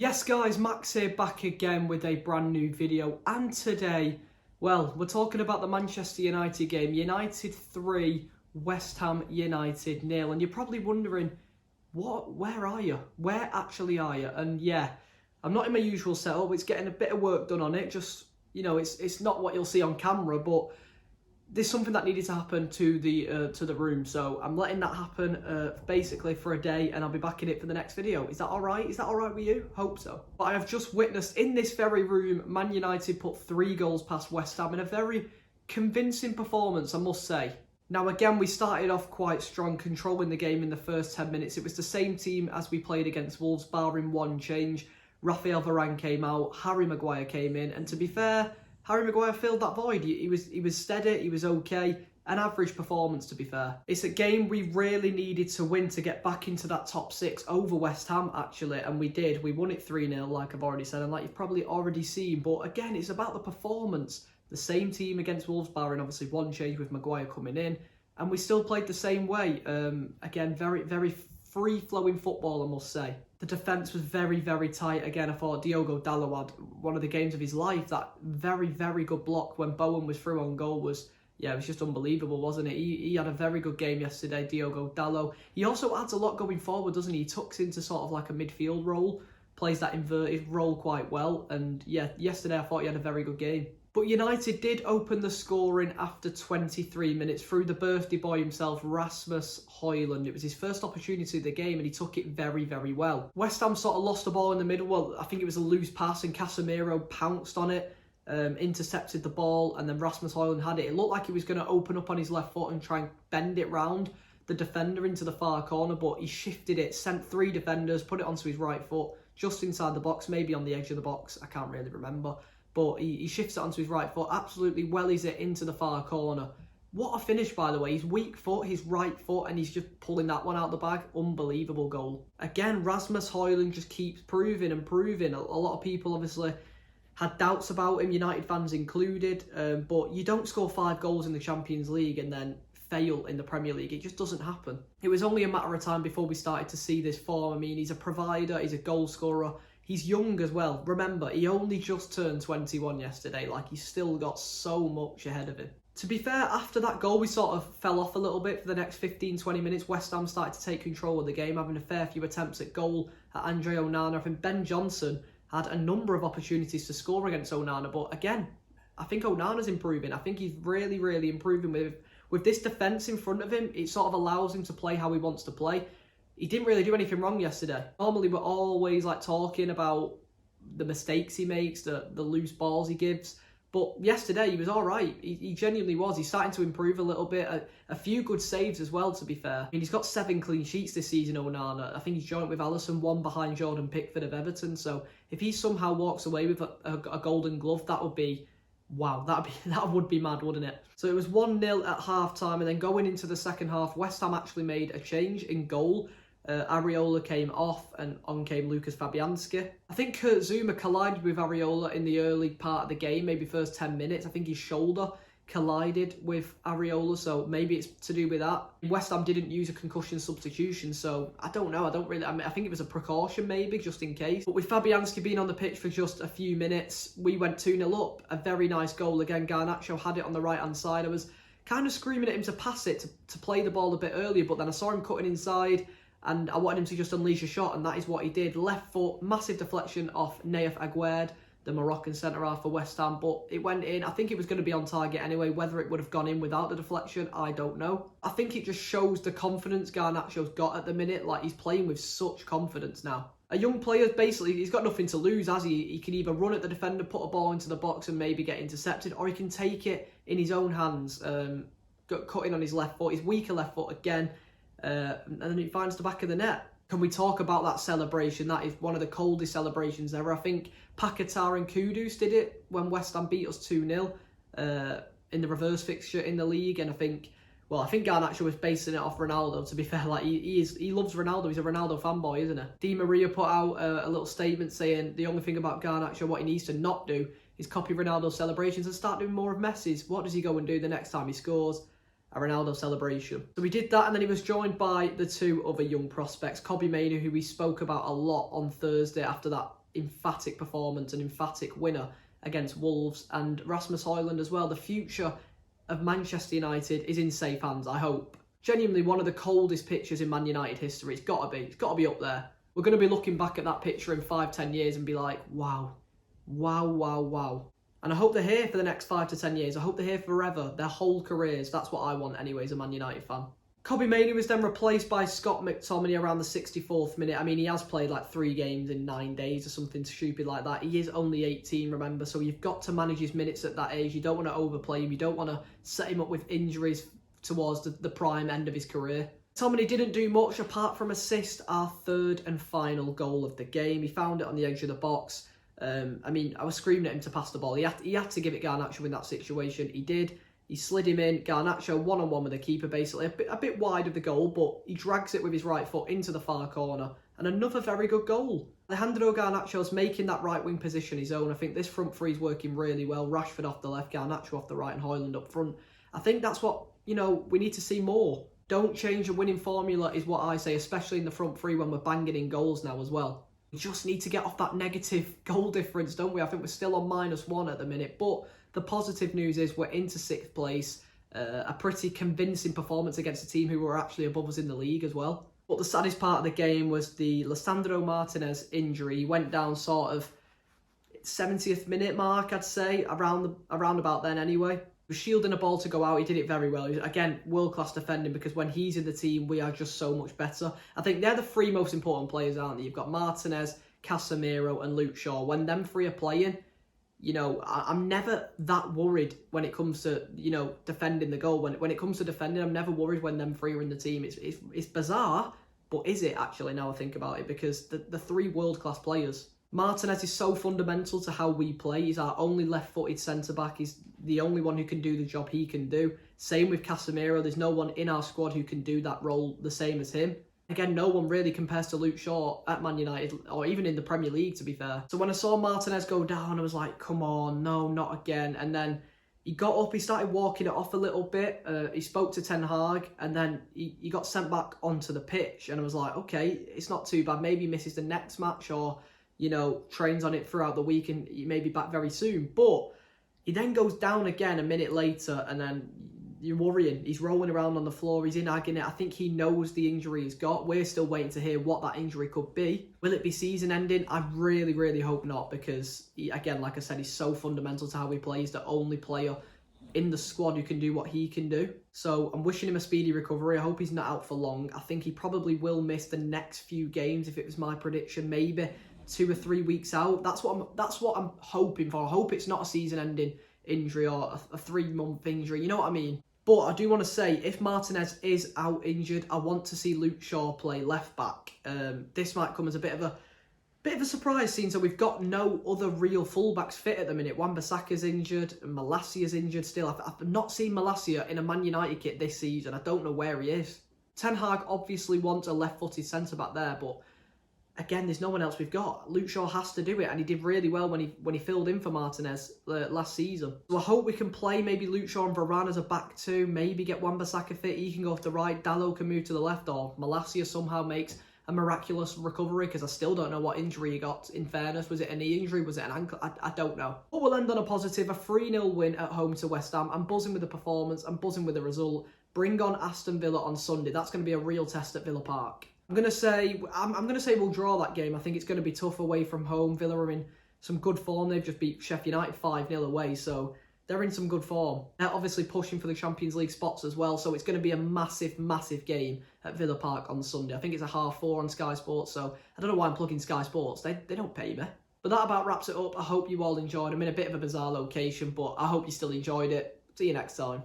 Yes guys, Max here back again with a brand new video, and today, well, we're talking about the Manchester United game. United 3, West Ham United 0, and you're probably wondering, where are you? Where actually are you? And yeah, I'm not in my usual setup. It's getting a bit of work done on it. Just, you know, it's not what you'll see on camera, but there's something that needed to happen to the room, so I'm letting that happen basically for a day, and I'll be back in it for the next video. Is that all right? Is that all right with you? Hope so. But I have just witnessed in this very room, Man United put 3 goals past West Ham in a very convincing performance, I must say. Now again, we started off quite strong, controlling the game in the first 10 minutes. It was the same team as we played against Wolves, barring one change. Raphael Varane came out, Harry Maguire came in, and to be fair, Harry Maguire filled that void. He was steady, he was okay. An average performance, to be fair. It's a game we really needed to win to get back into that top 6 over West Ham, actually, and we did. We won it 3-0, like I've already said, and like you've probably already seen. But again, it's about the performance. The same team against Wolves, barring obviously one change with Maguire coming in, and we still played the same way. Again, very, very free-flowing football, I must say. The defence was very, very tight. Again, I thought Diogo Dalot had one of the games of his life. That very, very good block when Bowen was through on goal was, yeah, it was just unbelievable, wasn't it? He had a very good game yesterday, Diogo Dalot. He also adds a lot going forward, doesn't he? He tucks into sort of like a midfield role, plays that inverted role quite well. And yeah, yesterday I thought he had a very good game. But United did open the scoring after 23 minutes through the birthday boy himself, Rasmus Højlund. It was his first opportunity of the game and he took it very, very well. West Ham sort of lost the ball in the middle. Well, I think it was a loose pass and Casemiro pounced on it, intercepted the ball, and then Rasmus Højlund had it. It looked like he was going to open up on his left foot and try and bend it round the defender into the far corner, but he shifted it, sent 3 defenders, put it onto his right foot, just inside the box, maybe on the edge of the box. I can't really remember. But he shifts it onto his right foot, absolutely wellies it into the far corner. What a finish, by the way. His weak foot, his right foot, and he's just pulling that one out the bag. Unbelievable goal. Again, Rasmus Højlund just keeps proving and proving. A lot of people obviously had doubts about him, United fans included. But you don't score 5 goals in the Champions League and then fail in the Premier League. It just doesn't happen. It was only a matter of time before we started to see this form. I mean, he's a provider, he's a goal scorer. He's young as well. Remember, he only just turned 21 yesterday. Like, he's still got so much ahead of him. To be fair, after that goal, we sort of fell off a little bit for the next 15-20 minutes. West Ham started to take control of the game, having a fair few attempts at goal at Andre Onana. I think Ben Johnson had a number of opportunities to score against Onana. But again, I think Onana's improving. I think he's really, really improving with this defence in front of him. It sort of allows him to play how he wants to play. He didn't really do anything wrong yesterday. Normally, we're always like talking about the mistakes he makes, the loose balls he gives. But yesterday, he was all right. He genuinely was. He's starting to improve a little bit. A few good saves as well, to be fair. I mean, he's got 7 clean sheets this season, Onana. I think he's joint with Alisson, 1 behind Jordan Pickford of Everton. So if he somehow walks away with a golden glove, that would be... wow, that would be mad, wouldn't it? So it was 1-0 at half-time, and then going into the second half, West Ham actually made a change in goal. Areola came off and on came Lucas Fabianski. I think Kurt Zouma collided with Areola in the early part of the game, maybe first 10 minutes. I think his shoulder collided with Areola, so maybe it's to do with that. West Ham didn't use a concussion substitution, so I don't know. I think it was a precaution maybe, just in case. But with Fabianski being on the pitch for just a few minutes, we went 2-0 up. A very nice goal again. Garnacho had it on the right-hand side. I was kind of screaming at him to pass it, to play the ball a bit earlier, but then I saw him cutting inside, and I wanted him to just unleash a shot, and that is what he did. Left foot, massive deflection off Nayef Aguerd, the Moroccan centre-half for West Ham, but it went in. I think it was going to be on target anyway. Whether it would have gone in without the deflection, I don't know. I think it just shows the confidence Garnacho's got at the minute. Like, he's playing with such confidence now. A young player, basically, he's got nothing to lose, has he? He can either run at the defender, put a ball into the box and maybe get intercepted, or he can take it in his own hands, cutting on his left foot, his weaker left foot again, and then he finds the back of the net. Can we talk about that celebration? That is one of the coldest celebrations ever. I think Paquetá and Kudus did it when West Ham beat us 2-0 in the reverse fixture in the league. And I think Garnacho was basing it off Ronaldo, to be fair. Like, he loves Ronaldo. He's a Ronaldo fanboy, isn't he? Di Maria put out a little statement saying the only thing about Garnacho, what he needs to not do, is copy Ronaldo's celebrations and start doing more of Messi's. What does he go and do the next time he scores? A Ronaldo celebration. So we did that, and then he was joined by the 2 other young prospects, Kobbie Mainoo, who we spoke about a lot on Thursday after that emphatic performance, an emphatic winner against Wolves, and Rasmus Højlund as well. The future of Manchester United is in safe hands, I hope. Genuinely one of the coldest pictures in Man United history. It's got to be up there. We're going to be looking back at that picture in 5-10 years and be like, wow, wow, wow, wow. And I hope they're here for the next 5 to 10 years. I hope they're here forever, their whole careers. That's what I want anyway as a Man United fan. Kobbie Mainoo was then replaced by Scott McTominay around the 64th minute. I mean, he has played like 3 games in 9 days or something stupid like that. He is only 18, remember, so you've got to manage his minutes at that age. You don't want to overplay him. You don't want to set him up with injuries towards the prime end of his career. McTominay didn't do much apart from assist our 3rd and final goal of the game. He found it on the edge of the box. I mean, I was screaming at him to pass the ball. He had to give it Garnacho in that situation. He did. He slid him in. Garnacho one-on-one with the keeper, basically. A bit wide of the goal, but he drags it with his right foot into the far corner. And another very good goal. Alejandro Garnacho's making that right-wing position his own. I think this front three is working really well. Rashford off the left, Garnacho off the right, and Højlund up front. I think that's what, we need to see more. Don't change the winning formula is what I say, especially in the front three when we're banging in goals now as well. We just need to get off that negative goal difference, don't we? I think we're still on -1 at the minute, but the positive news is we're into 6th place. A pretty convincing performance against a team who were actually above us in the league as well. But the saddest part of the game was the Lisandro Martinez injury. He went down sort of 70th minute mark, I'd say, around about then anyway. He was shielding a ball to go out. He did it very well. Again, world-class defending, because when he's in the team, we are just so much better. I think they're the 3 most important players, aren't they? You've got Martinez, Casemiro and Luke Shaw. When them 3 are playing, I'm never that worried when it comes to, defending the goal. When it comes to defending, I'm never worried when them 3 are in the team. It's bizarre, but is it actually now I think about it? Because the 3 world-class players. Martinez is so fundamental to how we play. He's our only left-footed centre-back. He's the only one who can do the job he can do. Same with Casemiro. There's no one in our squad who can do that role the same as him. Again, no one really compares to Luke Shaw at Man United, or even in the Premier League, to be fair. So when I saw Martinez go down, I was like, come on, no, not again. And then he got up, he started walking it off a little bit. He spoke to Ten Hag, and then he got sent back onto the pitch. And I was like, okay, it's not too bad. Maybe he misses the next match, or trains on it throughout the week and he may be back very soon. But he then goes down again a minute later, and then you're worrying. He's rolling around on the floor. He's in agony. I think he knows the injury he's got. We're still waiting to hear what that injury could be. Will it be season ending? I really, really hope not, because again, like I said, he's so fundamental to how we play. He's the only player in the squad who can do what he can do. So I'm wishing him a speedy recovery. I hope he's not out for long. I think he probably will miss the next few games, if it was my prediction, maybe 2 or 3 weeks out. That's what I'm hoping for. I hope it's not a season-ending injury or a 3-month injury. You know what I mean? But I do want to say, if Martinez is out injured, I want to see Luke Shaw play left back. This might come as a bit of a surprise, seeing so we've got no other real fullbacks fit at the minute. Wan-Bissaka's injured, and Malacia's injured still. I've not seen Malacia in a Man United kit this season. I don't know where he is. Ten Hag obviously wants a left-footed centre-back there, but again, there's no one else we've got. Luke Shaw has to do it, and he did really well when he filled in for Martinez last season. So I hope we can play maybe Luke Shaw and Varane as a back 2, maybe get Wan-Bissaka fit. He can go off the right, Dalot can move to the left, or Malacia somehow makes a miraculous recovery, because I still don't know what injury he got, in fairness. Was it a knee injury? Was it an ankle? I don't know. But we'll end on a positive, a 3-0 win at home to West Ham. I'm buzzing with the performance. I'm buzzing with the result. Bring on Aston Villa on Sunday. That's going to be a real test at Villa Park. I'm gonna say we'll draw that game. I think it's going to be tough away from home. Villa are in some good form. They've just beat Sheffield United 5-0 away, so they're in some good form. They're obviously pushing for the Champions League spots as well, so it's going to be a massive, massive game at Villa Park on Sunday. I think it's a 4:30 on Sky Sports, so I don't know why I'm plugging Sky Sports. They don't pay me. But that about wraps it up. I hope you all enjoyed. I'm in a bit of a bizarre location, but I hope you still enjoyed it. See you next time.